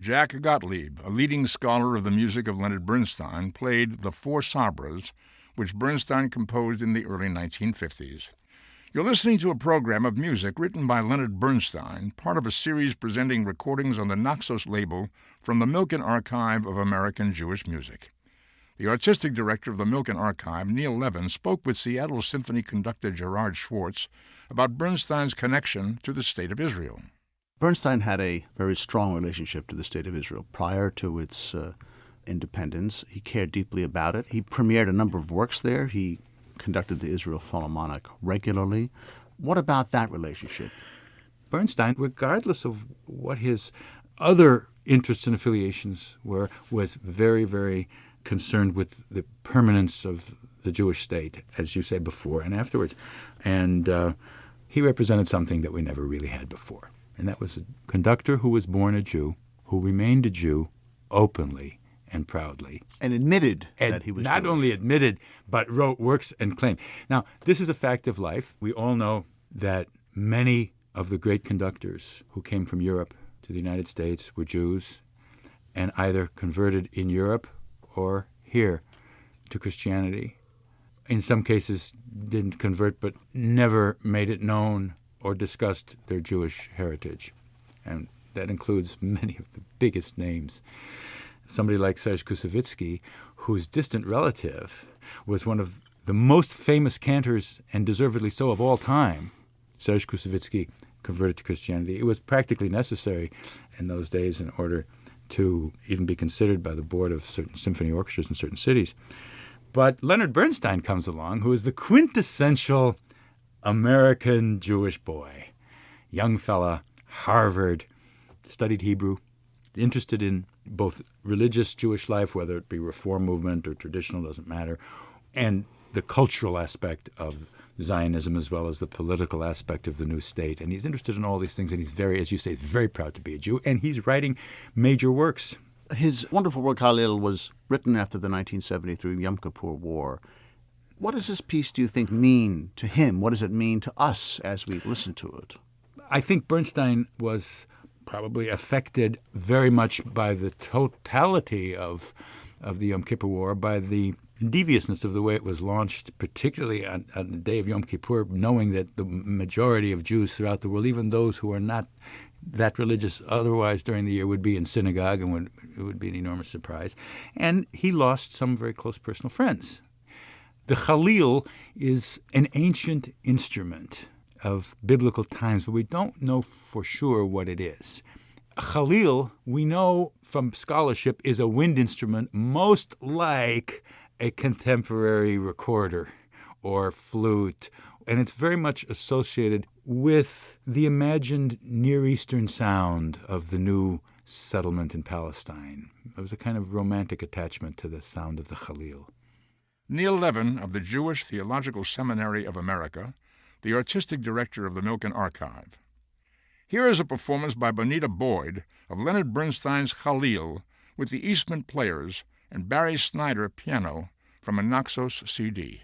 Jack Gottlieb, a leading scholar of the music of Leonard Bernstein, played the Four Sabras, which Bernstein composed in the early 1950s. You're listening to a program of music written by Leonard Bernstein, part of a series presenting recordings on the Naxos label from the Milken Archive of American Jewish Music. The artistic director of the Milken Archive, Neil Levin, spoke with Seattle Symphony conductor Gerard Schwartz about Bernstein's connection to the State of Israel. Bernstein had a very strong relationship to the State of Israel. Prior to its independence, he cared deeply about it. He premiered a number of works there. He conducted the Israel Philharmonic regularly. What about that relationship? Bernstein, regardless of what his other interests and affiliations were, was very, very concerned with the permanence of the Jewish state, as you say, before and afterwards. And he represented something that we never really had before. And that was a conductor who was born a Jew, who remained a Jew openly and proudly. And admitted that he was not Jewish. only admitted, but wrote works and claimed. Now, this is a fact of life. We all know that many of the great conductors who came from Europe to the United States were Jews and either converted in Europe or here to Christianity. In some cases, didn't convert, but never made it known or discussed their Jewish heritage. And that includes many of the biggest names. Somebody like Serge Koussevitzky, whose distant relative was one of the most famous cantors, and deservedly so, of all time. Serge Koussevitzky converted to Christianity. It was practically necessary in those days in order to even be considered by the board of certain symphony orchestras in certain cities. But Leonard Bernstein comes along, who is the quintessential American Jewish boy. Young fella, Harvard, studied Hebrew, interested in both religious Jewish life, whether it be Reform movement or traditional, doesn't matter, and the cultural aspect of Zionism as well as the political aspect of the new state. And he's interested in all these things, and he's very, as you say, very proud to be a Jew, and he's writing major works. His wonderful work, Hallel, was written after the 1973 Yom Kippur War. What does this piece, do you think, mean to him? What does it mean to us as we listen to it? I think Bernstein was probably affected very much by the totality of the Yom Kippur War, by the deviousness of the way it was launched, particularly on the day of Yom Kippur, knowing that the majority of Jews throughout the world, even those who are not that religious otherwise during the year, would be in synagogue, and it would be an enormous surprise. And he lost some very close personal friends. The Chalil is an ancient instrument of biblical times, but we don't know for sure what it is. A Chalil, we know from scholarship, is a wind instrument most like a contemporary recorder or flute, and it's very much associated with the imagined Near Eastern sound of the new settlement in Palestine. There was a kind of romantic attachment to the sound of the Chalil. Neil Levin of the Jewish Theological Seminary of America, the artistic director of the Milken Archive. Here is a performance by Bonita Boyd of Leonard Bernstein's Chalil with the Eastman Players and Barry Snyder piano from a Naxos CD.